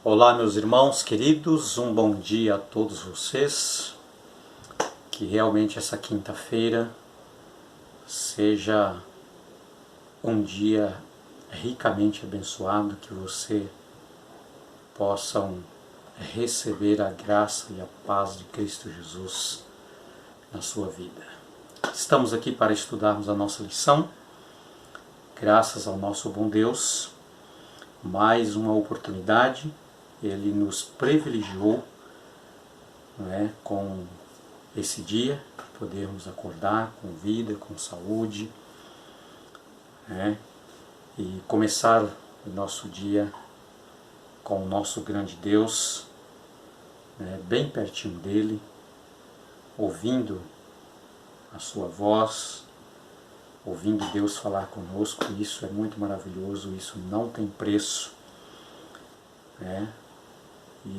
Olá, meus irmãos queridos, um bom dia a todos vocês. Que realmente essa quinta-feira seja um dia ricamente abençoado, que você possam receber a graça e a paz de Cristo Jesus na sua vida. Estamos aqui para estudarmos a nossa lição, graças ao nosso bom Deus, mais uma oportunidade. Ele nos privilegiou, com esse dia, podermos acordar com vida, com saúde, e começar o nosso dia com o nosso grande Deus, bem pertinho dele, ouvindo a sua voz, ouvindo Deus falar conosco. Isso é muito maravilhoso, isso não tem preço,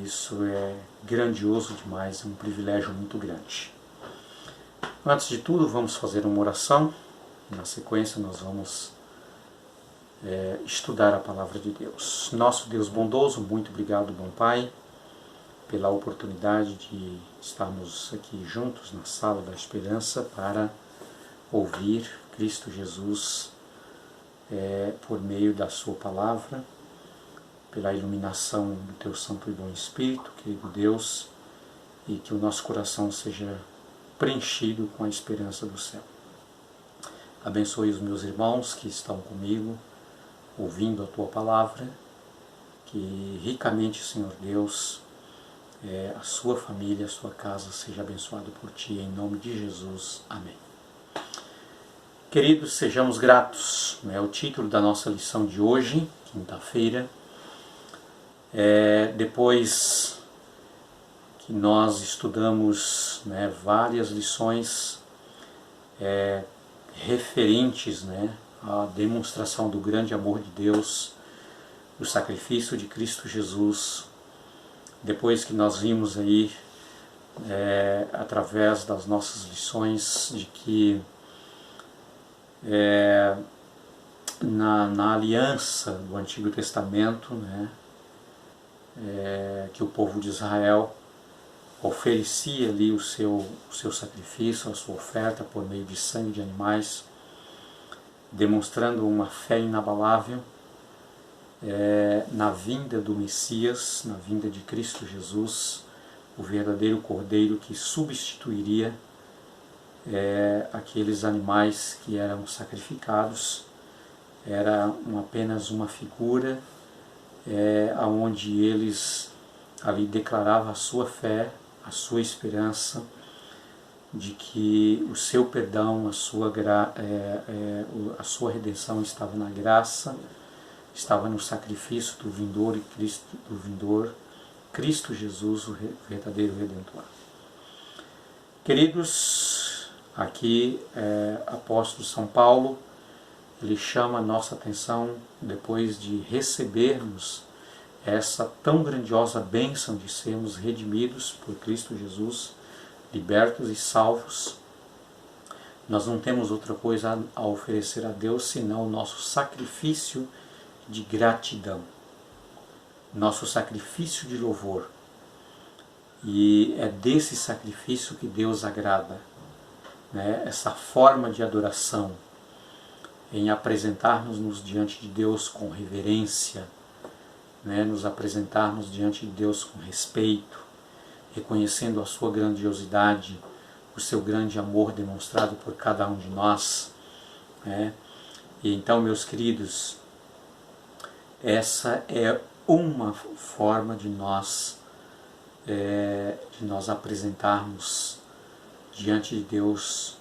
Isso é grandioso demais, é um privilégio muito grande. Antes de tudo, vamos fazer uma oração. Na sequência, nós vamos estudar a Palavra de Deus. Nosso Deus bondoso, muito obrigado, bom Pai, pela oportunidade de estarmos aqui juntos na Sala da Esperança para ouvir Cristo Jesus por meio da Sua Palavra, pela iluminação do Teu Santo e Bom Espírito, querido Deus, e que o nosso coração seja preenchido com a esperança do céu. Abençoe os meus irmãos que estão comigo, ouvindo a Tua Palavra, que ricamente, Senhor Deus, a sua família, a sua casa seja abençoado por Ti, em nome de Jesus. Amém. Queridos, sejamos gratos. O título da nossa lição de hoje, quinta-feira, depois que nós estudamos várias lições referentes à demonstração do grande amor de Deus, do sacrifício de Cristo Jesus, depois que nós vimos aí, através das nossas lições, de que na aliança do Antigo Testamento, que o povo de Israel oferecia ali o seu sacrifício, a sua oferta por meio de sangue de animais, demonstrando uma fé inabalável na vinda do Messias, na vinda de Cristo Jesus, o verdadeiro Cordeiro que substituiria aqueles animais que eram sacrificados. Era apenas uma figura onde eles ali declaravam a sua fé, a sua esperança de que o seu perdão, a sua redenção estava na graça, estava no sacrifício do vindouro Cristo Jesus, o verdadeiro Redentor. Queridos, aqui apóstolo São Paulo, ele chama a nossa atenção, depois de recebermos essa tão grandiosa bênção de sermos redimidos por Cristo Jesus, libertos e salvos. Nós não temos outra coisa a oferecer a Deus senão o nosso sacrifício de gratidão, nosso sacrifício de louvor. E é desse sacrifício que Deus agrada, essa forma de adoração, em apresentarmos-nos diante de Deus com reverência, nos apresentarmos diante de Deus com respeito, reconhecendo a sua grandiosidade, o seu grande amor demonstrado por cada um de nós. E então, meus queridos, essa é uma forma de nós apresentarmos diante de Deus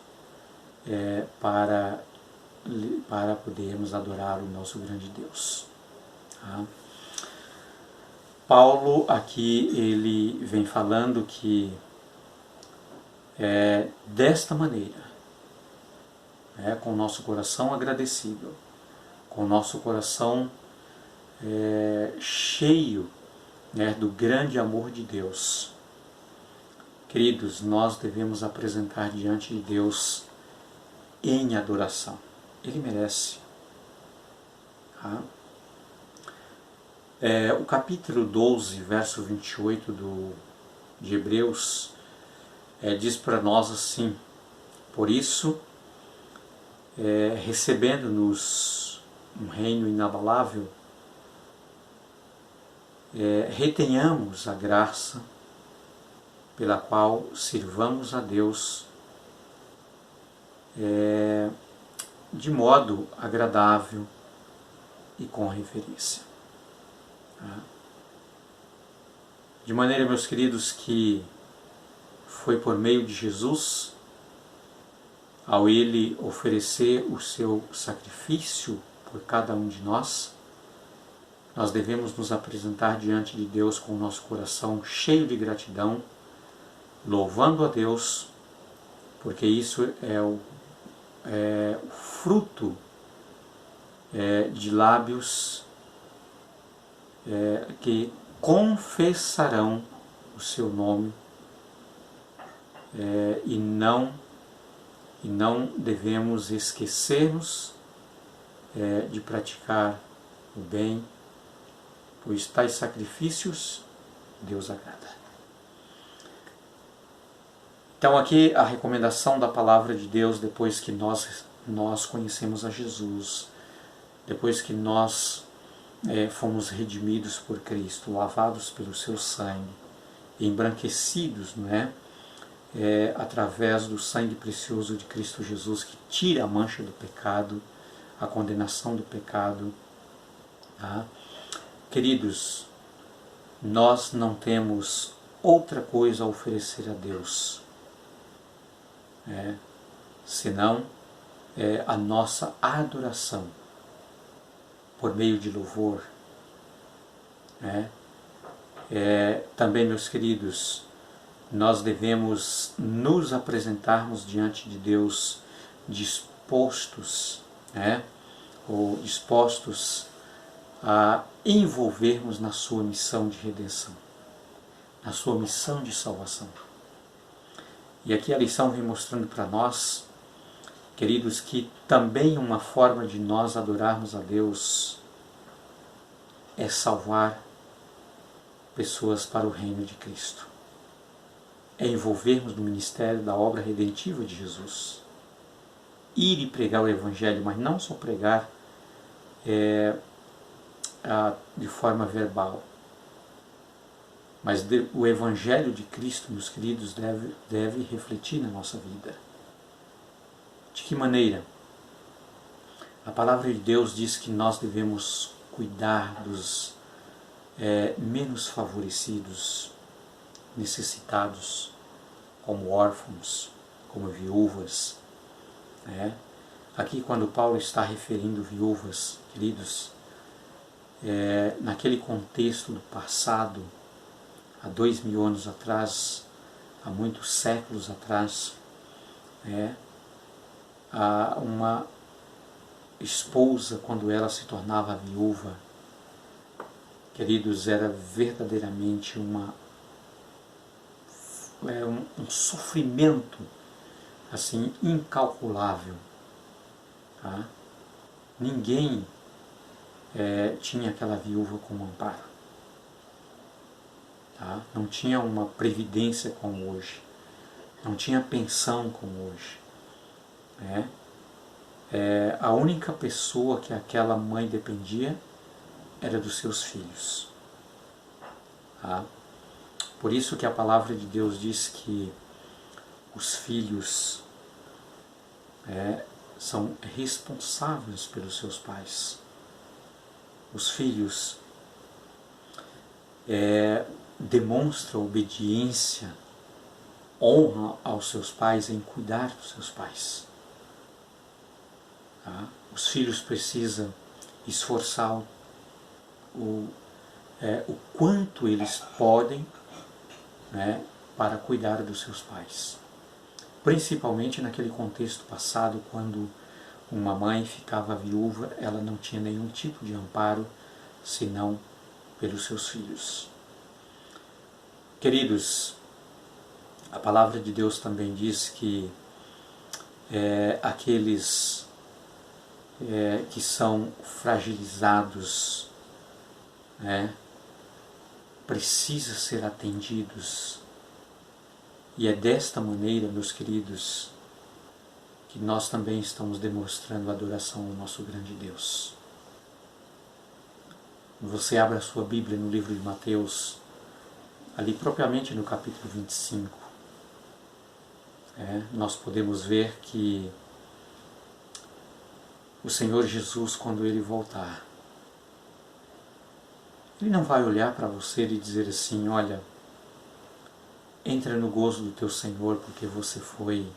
para podermos adorar o nosso grande Deus. Paulo aqui ele vem falando que desta maneira, com o nosso coração agradecido, com o nosso coração cheio do grande amor de Deus, queridos, nós devemos apresentar diante de Deus em adoração. Ele merece. O capítulo 12, verso 28 de Hebreus, diz para nós assim: por isso, recebendo-nos um reino inabalável, retenhamos a graça pela qual sirvamos a Deus de modo agradável e com reverência. De maneira, meus queridos, que foi por meio de Jesus, ao Ele oferecer o seu sacrifício por cada um de nós, nós devemos nos apresentar diante de Deus com o nosso coração cheio de gratidão, louvando a Deus, porque isso é o fruto de lábios que confessarão o seu nome e não devemos esquecer-nos de praticar o bem, pois tais sacrifícios Deus agrada. Então aqui a recomendação da palavra de Deus, depois que nós conhecemos a Jesus, depois que nós fomos redimidos por Cristo, lavados pelo seu sangue, embranquecidos, não é? Através do sangue precioso de Cristo Jesus, que tira a mancha do pecado, a condenação do pecado. Tá? Queridos, nós não temos outra coisa a oferecer a Deus, senão a nossa adoração por meio de louvor. Também, meus queridos, nós devemos nos apresentarmos diante de Deus dispostos, ou dispostos a envolvermos na sua missão de redenção, na sua missão de salvação. E aqui a lição vem mostrando para nós, queridos, que também uma forma de nós adorarmos a Deus é salvar pessoas para o reino de Cristo. É envolvermos no ministério da obra redentiva de Jesus. Ir e pregar o Evangelho, mas não só pregar de forma verbal. Mas o Evangelho de Cristo, meus queridos, deve refletir na nossa vida. De que maneira? A palavra de Deus diz que nós devemos cuidar dos menos favorecidos, necessitados, como órfãos, como viúvas. Aqui, quando Paulo está referindo viúvas, queridos, naquele contexto do passado, há 2000 anos atrás, há muitos séculos atrás, uma esposa, quando ela se tornava viúva, queridos, era verdadeiramente um sofrimento assim incalculável. Tá? Ninguém tinha aquela viúva como amparo. Tá? Não tinha uma previdência como hoje, não tinha pensão como hoje. A única pessoa que aquela mãe dependia era dos seus filhos. Tá? Por isso que a palavra de Deus diz que os filhos são responsáveis pelos seus pais. Os filhos demonstram obediência, honra aos seus pais em cuidar dos seus pais. Tá? Os filhos precisam esforçar o quanto eles podem, para cuidar dos seus pais. Principalmente naquele contexto passado, quando uma mãe ficava viúva, ela não tinha nenhum tipo de amparo, senão pelos seus filhos. Queridos, a palavra de Deus também diz que aqueles que são fragilizados né, precisa ser atendidos. E é desta maneira, meus queridos, que nós também estamos demonstrando adoração ao nosso grande Deus. Você abre a sua Bíblia no livro de Mateus, ali propriamente no capítulo 25, nós podemos ver que o Senhor Jesus, quando Ele voltar, Ele não vai olhar para você e dizer assim, olha, entra no gozo do teu Senhor porque você foi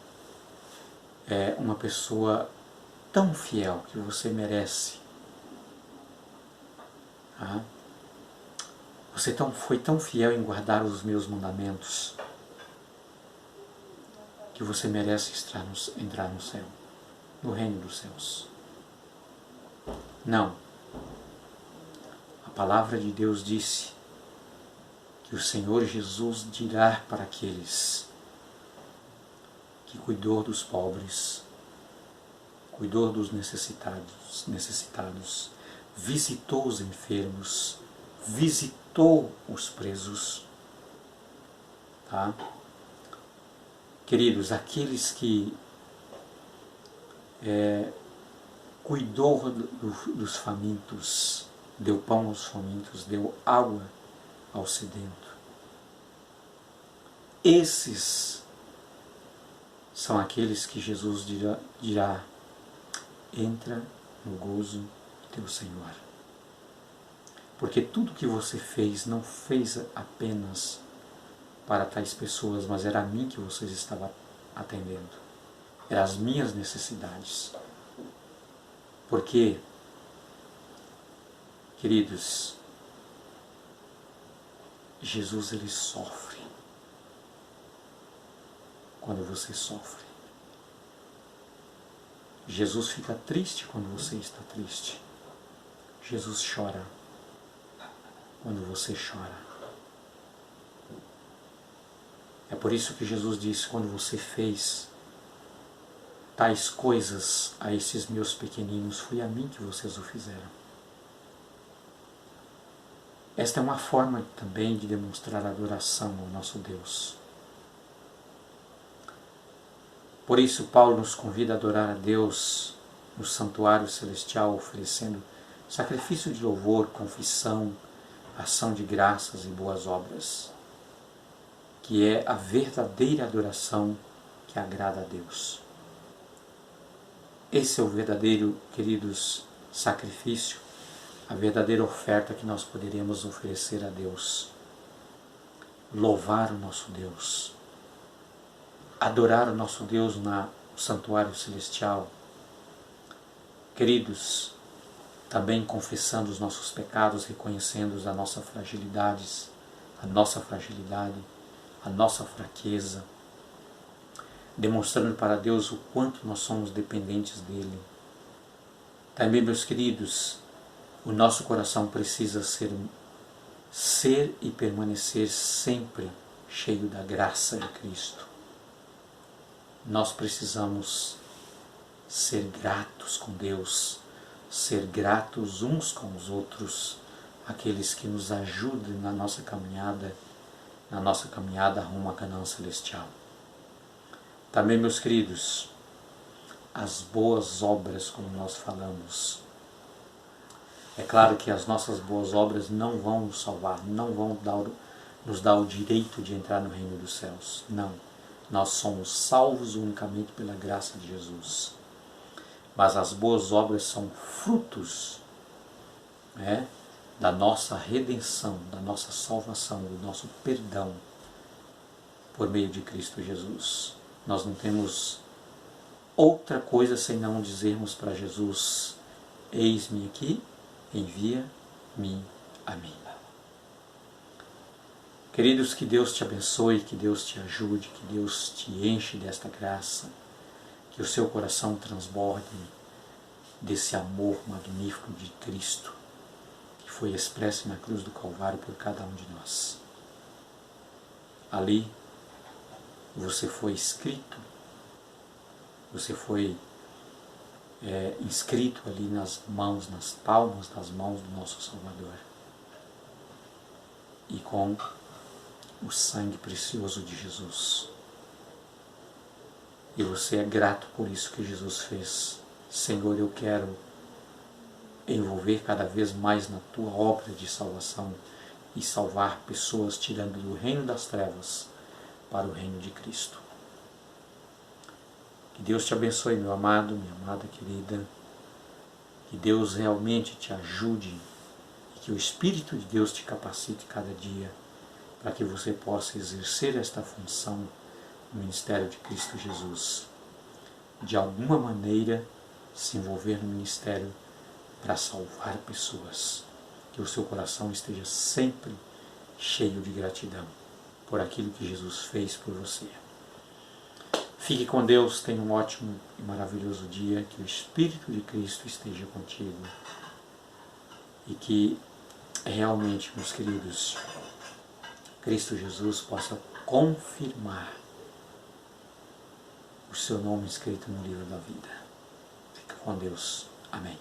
uma pessoa tão fiel que você merece. Tá? Você foi tão fiel em guardar os meus mandamentos que você merece entrar no céu, no reino dos céus. Não. A palavra de Deus disse que o Senhor Jesus dirá para aqueles que cuidou dos pobres, cuidou dos necessitados, visitou os enfermos, visitou os presos. Tá? Queridos, aqueles que cuidou dos famintos, deu pão aos famintos, deu água ao sedento. Esses são aqueles que Jesus dirá, entra no gozo do teu Senhor. Porque tudo que você fez, não fez apenas para tais pessoas, mas era a mim que vocês estavam atendendo. Eram as minhas necessidades. Porque, queridos, Jesus, Ele sofre quando você sofre. Jesus fica triste quando você está triste. Jesus chora quando você chora. É por isso que Jesus disse, quando você fez tais coisas a esses meus pequeninos, foi a mim que vocês o fizeram. Esta é uma forma também de demonstrar adoração ao nosso Deus. Por isso, Paulo nos convida a adorar a Deus no santuário celestial, oferecendo sacrifício de louvor, confissão, ação de graças e boas obras, que é a verdadeira adoração que agrada a Deus. Esse é o verdadeiro, queridos, sacrifício, a verdadeira oferta que nós poderíamos oferecer a Deus. Louvar o nosso Deus, adorar o nosso Deus no santuário celestial. Queridos, também confessando os nossos pecados, reconhecendo as nossas fragilidades, a nossa fraqueza, demonstrando para Deus o quanto nós somos dependentes dEle. Também, meus queridos, o nosso coração precisa ser e permanecer sempre cheio da graça de Cristo. Nós precisamos ser gratos com Deus, ser gratos uns com os outros, aqueles que nos ajudem na nossa caminhada rumo à Canaã celestial. Também, meus queridos, as boas obras, como nós falamos. É claro que as nossas boas obras não vão nos salvar, não vão nos dar o direito de entrar no reino dos céus. Não. Nós somos salvos unicamente pela graça de Jesus. Mas as boas obras são frutos da nossa redenção, da nossa salvação, do nosso perdão por meio de Cristo Jesus. Nós não temos outra coisa senão dizermos para Jesus, eis-me aqui, envia-me a mim. Queridos, que Deus te abençoe, que Deus te ajude, que Deus te enche desta graça, que o seu coração transborde desse amor magnífico de Cristo, que foi expresso na cruz do Calvário por cada um de nós. Ali, você foi escrito, você foi inscrito ali nas palmas das mãos do nosso Salvador. e com o sangue precioso de Jesus. E você é grato por isso que Jesus fez. Senhor, eu quero envolver cada vez mais na tua obra de salvação e salvar pessoas, tirando do reino das trevas para o reino de Cristo. Que Deus te abençoe, meu amado, minha amada querida. Que Deus realmente te ajude e que o Espírito de Deus te capacite cada dia para que você possa exercer esta função no ministério de Cristo Jesus. De alguma maneira, se envolver no ministério para salvar pessoas. Que o seu coração esteja sempre cheio de gratidão por aquilo que Jesus fez por você. Fique com Deus, tenha um ótimo e maravilhoso dia, que o Espírito de Cristo esteja contigo e que realmente, meus queridos, Cristo Jesus possa confirmar o seu nome escrito no livro da vida. Fica com Deus. Amém.